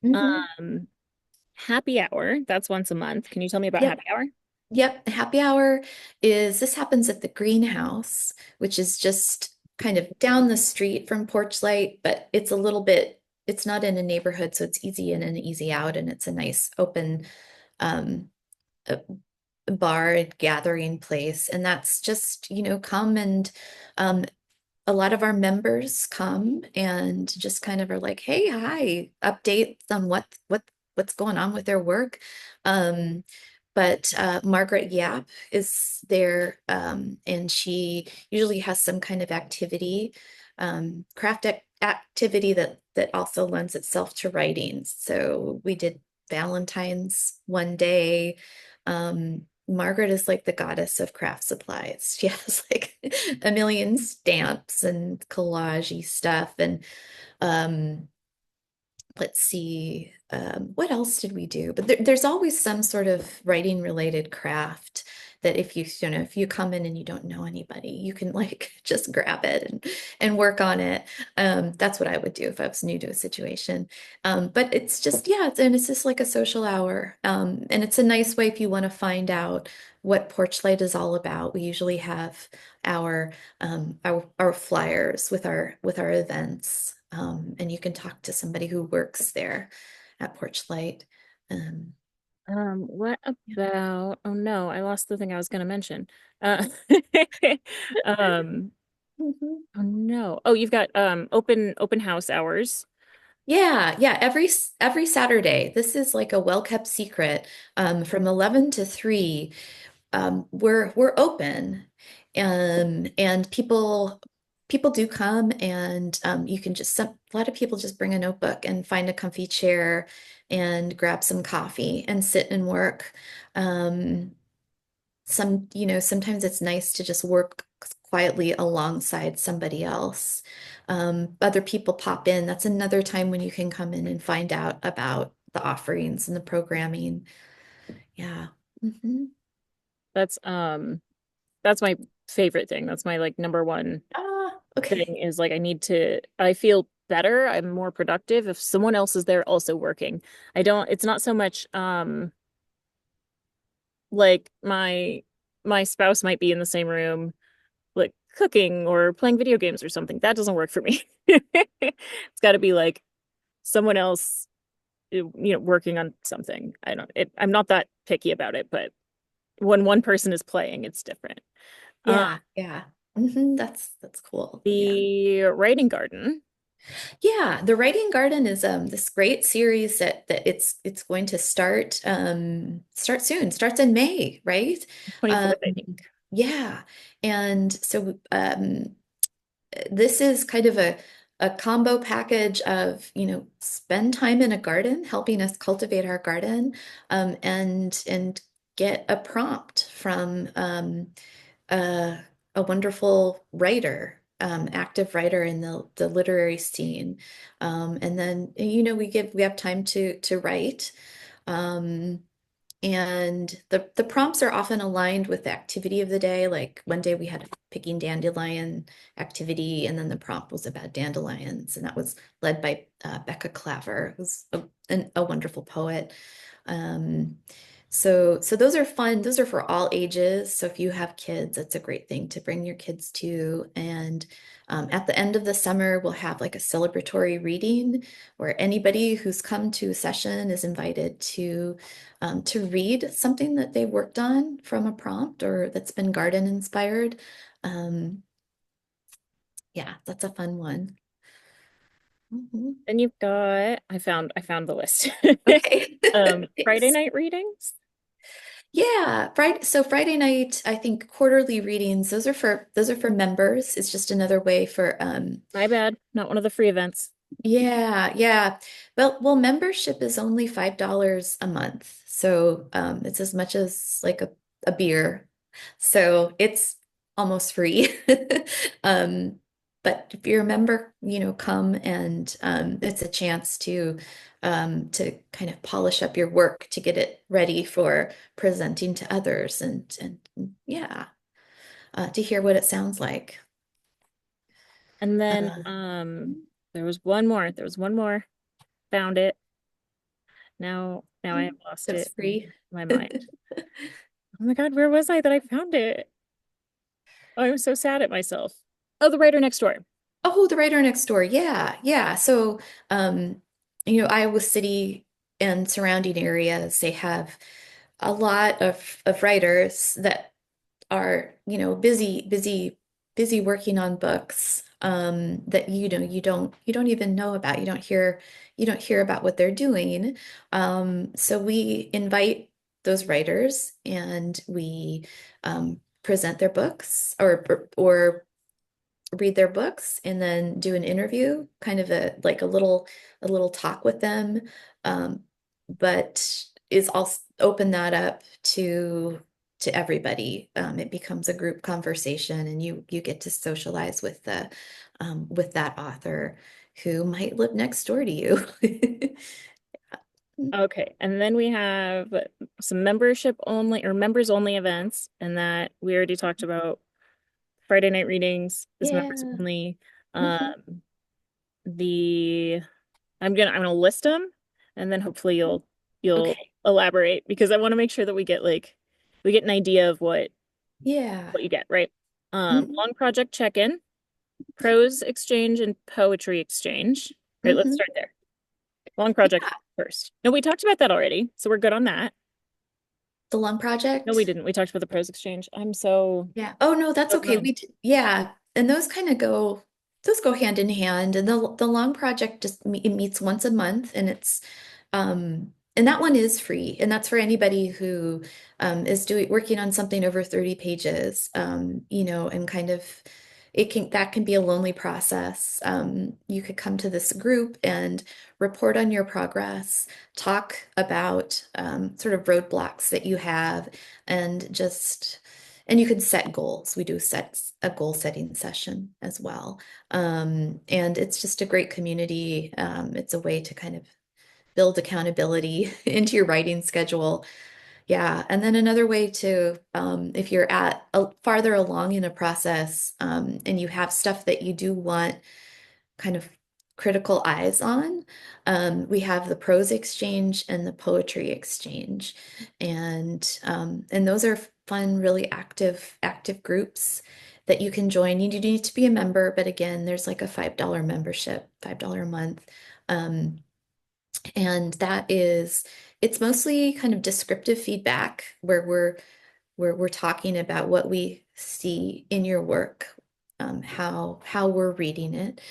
Mhm. Um, Happy hour, that's once a month. Can you tell me about Yep. happy hour? Yep. Happy hour this happens at the greenhouse, which is just kind of down the street from Porchlight, but it's not in a neighborhood, so it's easy in and easy out, and it's a nice open um, uh, bar and gathering place. And that's just, come and um, a lot of our members come and just kind of are like, hey, hi, updates on what's going on with their work. Um, but Margaret Yap is there, and she usually has some kind of activity, craft activity that also lends itself to writing. So we did Valentine's one day. Margaret is like the goddess of craft supplies. She has like a million stamps and collagey stuff. And um, let's see, what else did we do? But there's always some sort of writing related craft that if you come in and you don't know anybody, you can like just grab it and work on it. That's what I would do if I was new to a situation. But it's just, yeah, it's just like a social hour. And it's a nice way if you want to find out what PorchLight is all about. We usually have our our flyers with our events. And you can talk to somebody who works there at PorchLight. Um, What yeah. about, oh no, I lost the thing I was going to mention. Uh, um, Mhm. oh no. Oh, you've got open house hours. Yeah, yeah. Every Saturday, this is like a well-kept secret. From 11 to 3, we're open, and people do come, and you can a lot of people just bring a notebook and find a comfy chair and grab some coffee and sit and work. Um, sometimes it's nice to just work quietly alongside somebody else. Other people pop in. That's another time when you can come in and find out about the offerings and the programming. Yeah. Hmm. That's my favorite thing. That's my like number one Ah, okay. thing is like I feel better, I'm more productive if someone else is there also working. I don't, it's not so much like my spouse might be in the same room like cooking or playing video games or something. That doesn't work for me. It's got to be like someone else, working on something. I'm not that picky about it, but when one person is playing, it's different. Uh, Yeah, yeah. That's cool. Yeah. the writing garden, Yeah, the Writing Garden is this great series that it's going to start soon. Starts in May, right? Um 24th, I think. yeah. And so this is kind of a combo package of, spend time in a garden, helping us cultivate our garden, and get a prompt from a, a wonderful writer, active writer in the literary scene. And then, we have time to write. Um, and the prompts are often aligned with the activity of the day. Like one day we had a picking dandelion activity, and then the prompt was about dandelions, and that was led by Becca Claver, who's a wonderful poet. Um, so those are fun. Those are for all ages. So if you have kids, that's a great thing to bring your kids to. And at the end of the summer, we'll have like a celebratory reading where anybody who's come to a session is invited to read something that they worked on from a prompt or that's been garden inspired. Um, yeah, that's a fun one. Mhm. Then you've got, I found the list. Okay. Friday Thanks. night readings. Yeah, Friday night, I think quarterly readings, those are for members. It's just another way for My bad, not one of the free events. yeah, yeah. Well, membership is only $5 a month. So it's as much as like a beer. So it's almost free. Um, but if you're a member, come, and it's a chance to kind of polish up your work to get it ready for presenting to others, and yeah, to hear what it sounds like. And then Uh, there was one more. There was one more. Found it. Now I have lost that's it free. in my mind. Oh my God, where was I that I found it? Oh, I'm so sad at myself. Oh, the writer next door. Oh, the writer next door. Yeah, yeah. So, Iowa City and surrounding areas, they have a lot of writers that are, busy working on books. that you don't even know about. You don't hear about what they're doing. So we invite those writers and we present their books or read their books and then do an interview, kind of a little talk with them. Um, but is also open that up to everybody. It becomes a group conversation and you get to socialize with that author who might live next door to you. Okay, and then we have some membership only or members only events, and that we already talked about. Friday night readings is members Yeah. only. Mhm. Um, the I'm gonna list them, and then hopefully you'll Okay. elaborate because I want to make sure that we get an idea of Yeah. what you get, right? Hmm. Long project check-in, prose exchange, and poetry exchange. Right, let's Hmm. start there. Long project Yeah. first. No, we talked about that already, so we're good on that. The Lung No, we Project. didn't. We talked about the prose exchange. I'm so Yeah. Oh no, that's so okay. behind. Yeah. And those go hand in hand. And the long project it meets once a month and and that one is free. And that's for anybody who is working on something over 30 pages. And kind of that can be a lonely process. You could come to this group and report on your progress, talk about sort of roadblocks that you have, and and you can set goals. We do set a goal setting session as well. And it's just a great community. It's a way to kind of build accountability into your writing schedule. Yeah. And then another way to, if you're farther along in a process, and you have stuff that you do want kind of critical eyes on. We have the prose exchange and the poetry exchange, and those are fun, really active groups that you can join. You do need to be a member, but again, there's like a $5 membership, $5 a month. Um, and it's mostly kind of descriptive feedback where we're talking about what we see in your work, how we're reading it,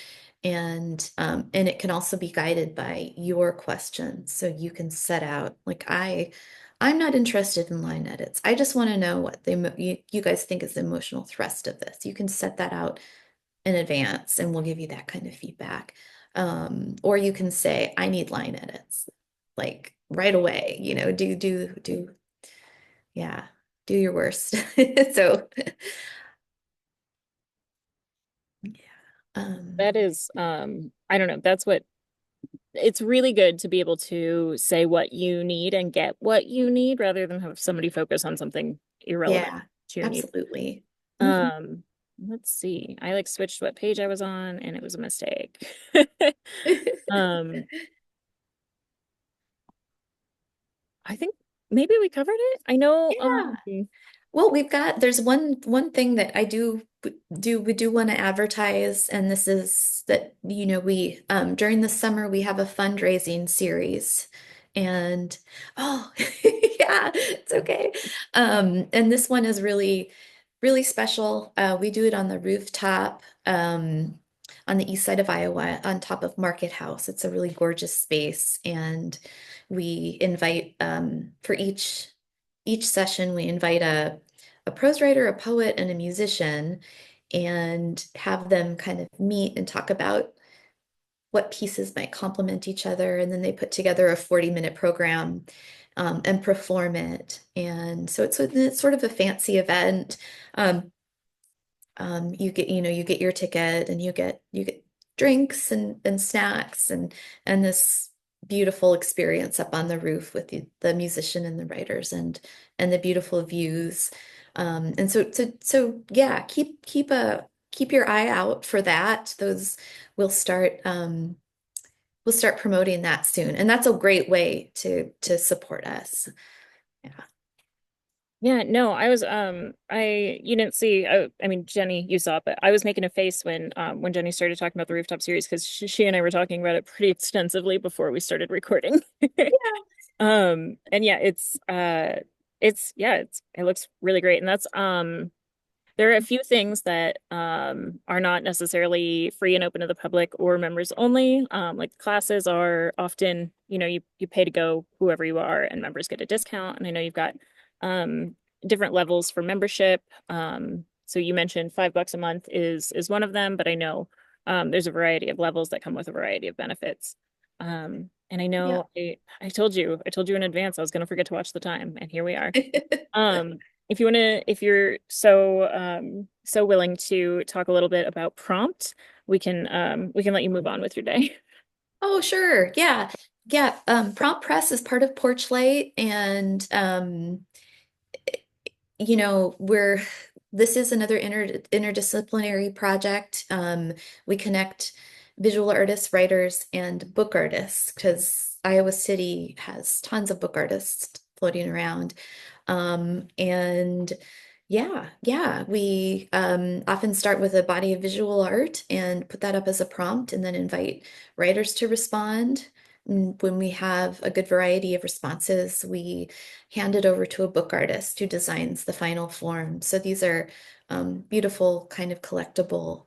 and it can also be guided by your questions. So you can set out like I'm not interested in line edits. I just want to know what you guys think is the emotional thrust of this. You can set that out in advance, and we'll give you that kind of feedback. Or you can say, I need line edits, like right away. Yeah, do your worst. So, yeah. That is, I don't know. That's what it's really good to be able to say what you need and get what you need rather than have somebody focus on something irrelevant Yeah, to your need. absolutely. Mhm. Um, let's see. I like switched what page I was on and it was a mistake. Um, I think maybe we covered it. I know, Yeah. Well, there's one thing that we do want to advertise, and this is that, we during the summer we have a fundraising series. And oh yeah, it's okay. And this one is really special. We do it on the rooftop, on the east side of Iowa, on top of Market House. It's a really gorgeous space, and we invite for each session, we invite a prose writer, a poet, and a musician, and have them kind of meet and talk about what pieces might complement each other. And then they put together a 40-minute program, and perform it. And so it's sort of a fancy event. Um, you get your ticket, and you get drinks and snacks, and this beautiful experience up on the roof with the musician and the writers, and the beautiful views. And so yeah, keep your eye out for that. Those we'll start we'll start promoting that soon, and that's a great way to support us. Yeah. yeah, no, I was you didn't see I mean Jenny, you saw it, but I was making a face when Jenny started talking about the rooftop series because she and I were talking about it pretty extensively before we started recording. And yeah, it's yeah, it looks really great. And that's there are a few things that are not necessarily free and open to the public or members only. Like classes are often, you pay to go whoever you are, and members get a discount. And I know you've got um, different levels for membership. So you mentioned $5 a month is one of them, but I know there's a variety of levels that come with a variety of benefits. And I Yeah. know I told you in advance I was going to forget to watch the time, and here we are. Um, if you're so willing to talk a little bit about prompt, we can let you move on with your day. Oh, sure. Yeah. Yeah. Prompt Press is part of PorchLight, and we're this is another interdisciplinary project. We connect visual artists, writers, and book artists because Iowa City has tons of book artists floating around. And yeah, we often start with a body of visual art and put that up as a prompt and then invite writers to respond. When we have a good variety of responses, we hand it over to a book artist who designs the final form. So these are beautiful kind of collectible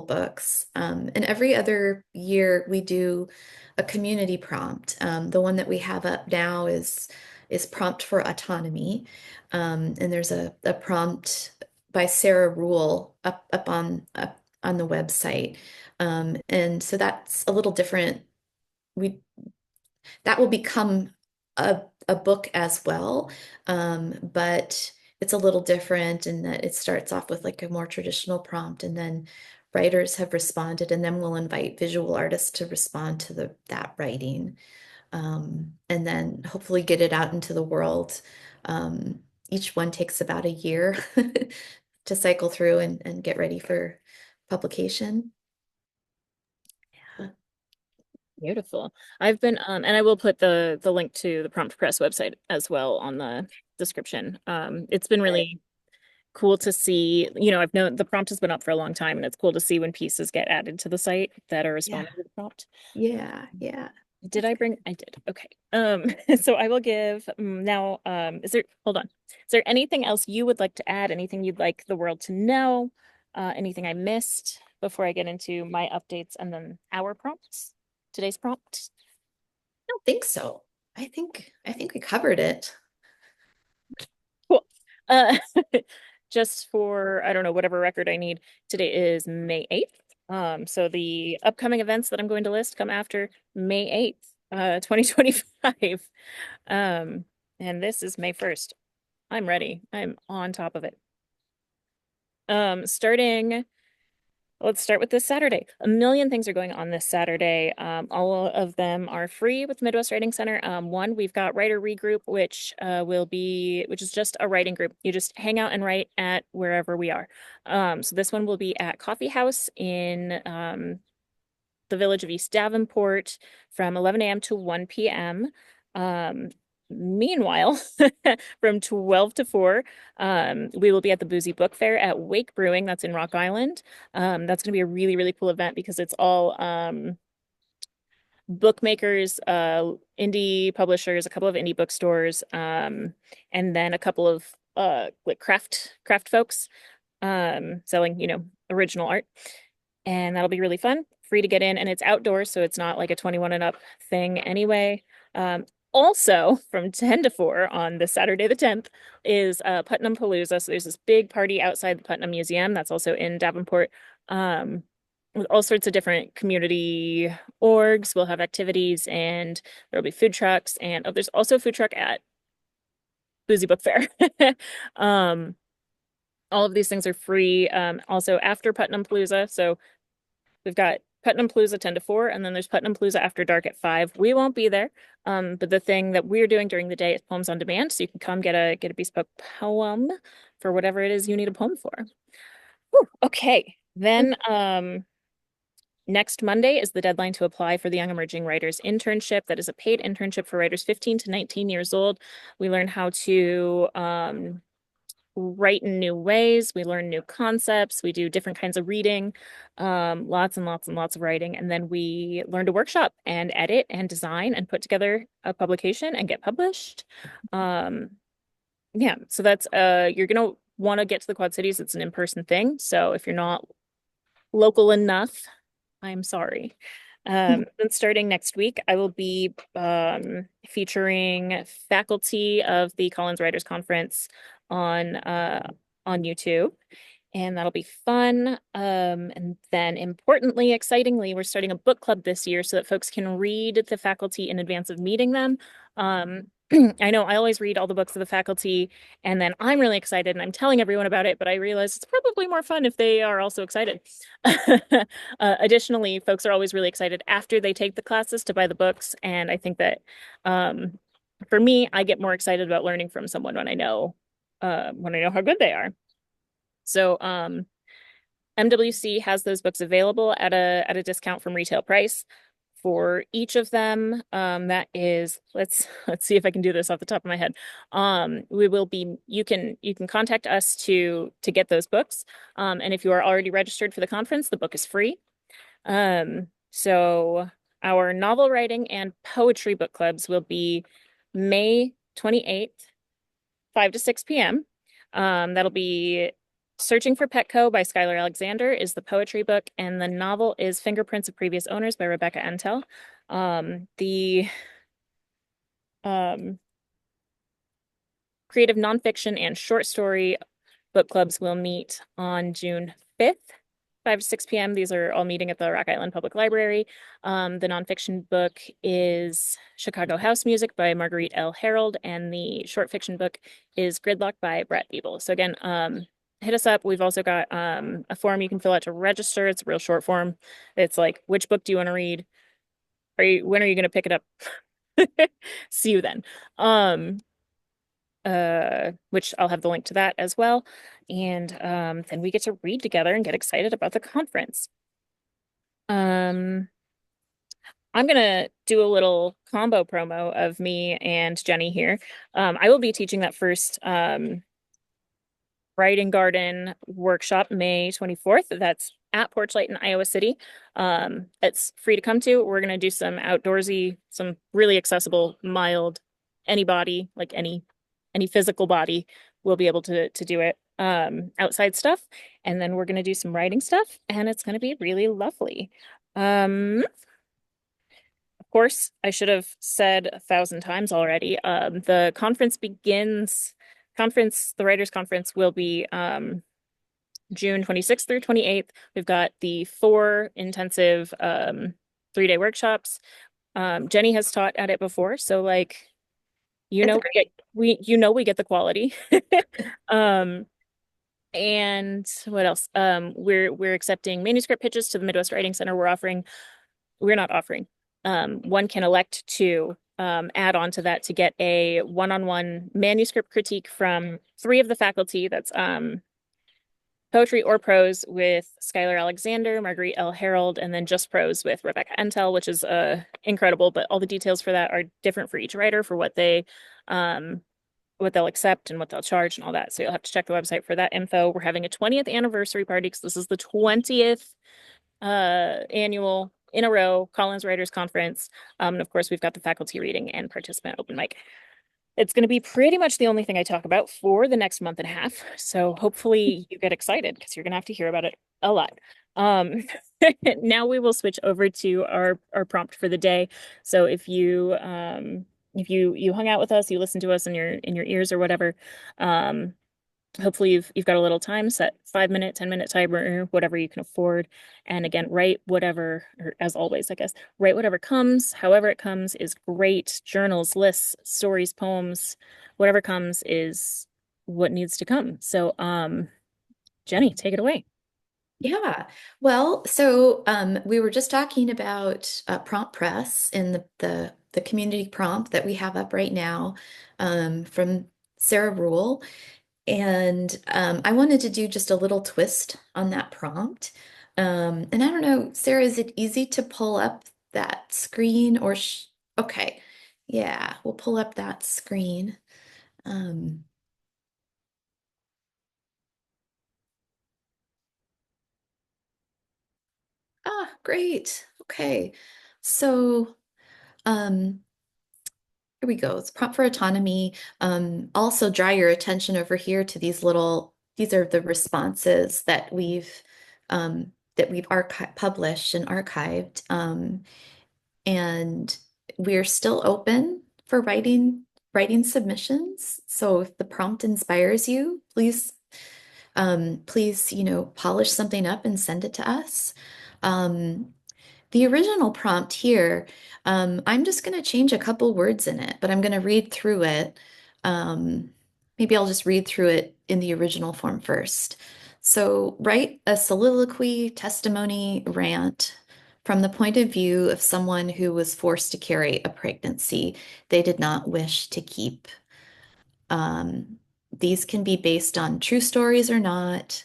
books. And every other year we do a community prompt. The one that we have up now is Prompt for Autonomy. And there's a prompt by Sarah Rule up on the website. And so that's a little different. We that will become a book as well. But it's a little different in that it starts off with like a more traditional prompt, and then writers have responded, and then we'll invite visual artists to respond to that writing, and then hopefully get it out into the world. Each one takes about a year to cycle through and get ready for publication. Beautiful. I've been and I will put the link to the Prompt Press website as well on the description. It's been really cool to see, I've known the prompt has been up for a long time, and it's cool to see when pieces get added to the site that are Yeah, responding to the prompt. yeah. Did I bring? I did. Okay. So I will give now, hold on. Is there anything else you would like to add? Anything you'd like the world to know? Anything I missed before I get into my updates and then our prompts? Today's prompt? Don't think so. I think we covered it. Cool. Just for, I don't know, whatever record I need. Today is May 8th. So the upcoming events that I'm going to list come after May 8th, 2025. Um, and this is May 1st. I'm ready. I'm on top of it. Starting Let's start with this Saturday. A million things are going on this Saturday. All of them are free with Midwest Writing Center. One, we've got Writer Regroup, which is just a writing group. You just hang out and write at wherever we are. So this one will be at Coffee House in the village of East Davenport from 11 a.m. to 1 p.m. Meanwhile, from 12 to 4, we will be at the Boozy Book Fair at Wake Brewing. That's in Rock Island. That's going to be a really, really cool event because it's all bookmakers, indie publishers, a couple of indie bookstores, and then a couple of like craft folks selling, original art. And that'll be really fun. Free to get in, and it's outdoors, so it's not like a 21 and up thing anyway. Also, from 10 to 4 on this Saturday the 10th is Putnam Palooza. So there's this big party outside the Putnam Museum that's also in Davenport, with all sorts of different community orgs. We'll have activities, and there'll be food trucks, and there's also a food truck at Boozy Book Fair. Um, all of these things are free. Also after Putnam Palooza, so we've got Putnam Palooza 10 to 4, and then there's Putnam Palooza After Dark at 5. We won't be there. But the thing that we're doing during the day is poems on demand. So you can come get a bespoke poem for whatever it is you need a poem for. Whew, okay. Then next Monday is the deadline to apply for the Young Emerging Writers Internship. That is a paid internship for writers 15 to 19 years old. We learn how to write in new ways. We learn new concepts. We do different kinds of reading, lots and lots and lots of writing. And then we learn to workshop and edit and design and put together a publication and get published. Yeah, so that's you're gonna want to get to the Quad Cities, it's an in-person thing. So if you're not local enough, I'm sorry. Then starting next week, I will be featuring faculty of the Collins Writers Conference on on YouTube, and that'll be fun. And then importantly, excitingly, we're starting a book club this year so that folks can read the faculty in advance of meeting them. Um, I know I always read all the books of the faculty, and then I'm really excited and I'm telling everyone about it, but I realize it's probably more fun if they are also excited. Additionally, folks are always really excited after they take the classes to buy the books, and I think that um, for me, I get more excited about learning from someone when I know how good they are. So MWC has those books available at a discount from retail price for each of them. That is, let's see if I can do this off the top of my head. We will be you can contact us to get those books. And if you are already registered for the conference, the book is free. So our novel writing and poetry book clubs will be May 28th, 5 to 6 p.m. That'll be Searching for Petco by Skylar Alexander is the poetry book, and the novel is Fingerprints of Previous Owners by Rebecca Entel. The um, creative nonfiction and short story book clubs will meet on June 5th, 5 to 6 p.m. These are all meeting at the Rock Island Public Library. The nonfiction book is Chicago House Music by Marguerite L. Harold, and the short fiction book is Gridlock by Brett Beeble. So again, hit us up. We've also got a form you can fill out to register. It's a real short form. It's like, which book do you want to read? When are you going to pick it up? See you then. Which I'll have the link to that as well. And then we get to read together and get excited about the conference. Um, I'm gonna do a little combo promo of me and Jenny here. I will be teaching that first Writing Garden workshop May 24th. That's at PorchLight in Iowa City. It's free to come to. We're gonna do some outdoorsy, some really accessible, mild, anybody, like any physical body will be able to do it. Outside stuff. And then we're gonna do some writing stuff, and it's gonna be really lovely. Of course, I should have said 1,000 times already. The Writers' Conference will be June 26th through 28th. We've got the 4 intensive 3-day workshops. Jenny has taught at it before, so like It's we get the quality. Um, and what else? We're accepting manuscript pitches to the Midwest Writing Center. We're not offering. One can elect to add on to that to get a one-on-one manuscript critique from 3 of the faculty. That's poetry or prose with Skylar Alexander, Marguerite L. Harold, and then just prose with Rebecca Entel, which is incredible. But all the details for that are different for each writer for what they'll accept and what they'll charge and all that. So you'll have to check the website for that info. We're having a 20th anniversary party because this is the 20th annual in a row Collins Writers Conference. And of course, we've got the faculty reading and participant open mic. It's going to be pretty much the only thing I talk about for the next month and a half. So hopefully you get excited because you're going to have to hear about it a lot. Now we will switch over to our prompt for the day. So if you hung out with us, you listened to us in your ears or whatever, hopefully you've got a little time set, 5 minute, 10-minute timer, whatever you can afford. And again, write whatever, or as always, I guess, write whatever comes, however it comes is great. Journals, lists, stories, poems, whatever comes is what needs to come. So, Jenny, take it away. Yeah. Well, so we were just talking about prompt press in the community prompt that we have up right now from Sarah Rule. And I wanted to do just a little twist on that prompt. And I don't know, Sarah, is it easy to pull up that screen or sh okay. Yeah, we'll pull up that screen. Um, Great. Okay. So, um, here we go. It's prompt for autonomy. Also draw your attention over here to these little these are the responses that we've published and archived. And we're still open for writing submissions. So if the prompt inspires you, please, polish something up and send it to us. Um, the original prompt here, I'm just going to change a couple words in it, but I'm going to read through it. Um, Maybe I'll just read through it in the original form first. So, write a soliloquy, testimony, rant from the point of view of someone who was forced to carry a pregnancy they did not wish to keep. Um, these can be based on true stories or not.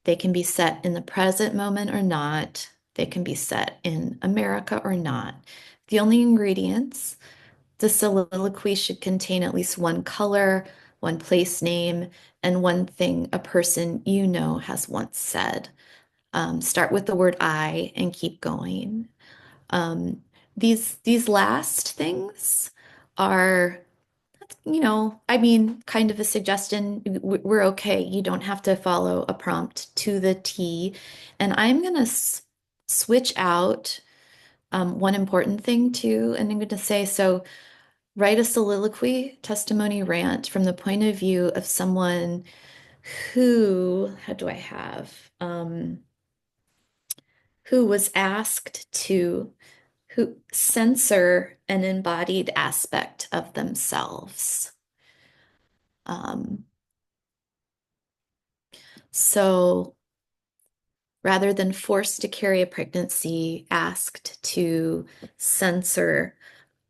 They can be set in the present moment or not. They can be set in America or not. The only ingredients, the soliloquy should contain at least one color, one place name, and one thing a person you know has once said. Start with the word I and keep going. Um, these last things are, I mean, kind of a suggestion. We're okay. You don't have to follow a prompt to the T. And I'm going to switch out one important thing too. And I'm going to say, so write a soliloquy, testimony, rant from the point of view of someone how do I have, who was asked to who censor an embodied aspect of themselves. Um, so rather than forced to carry a pregnancy, asked to censor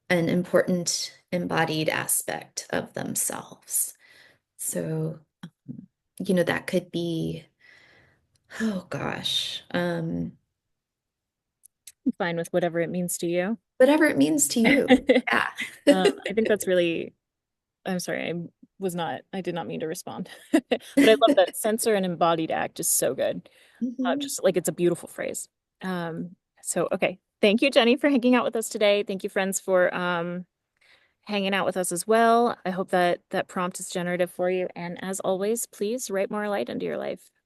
an important embodied aspect of themselves. So, that could be, oh gosh, I'm fine with whatever it means to you. whatever it means to you. Yeah. I think that's really, I'm sorry, I did not mean to respond. But I love that censor and embodied act is so good. Mhm. Just like it's a beautiful phrase. Okay. Thank you, Jenny, for hanging out with us today. Thank you, friends, for hanging out with us as well. I hope that that prompt is generative for you. And as always, please write more light into your life.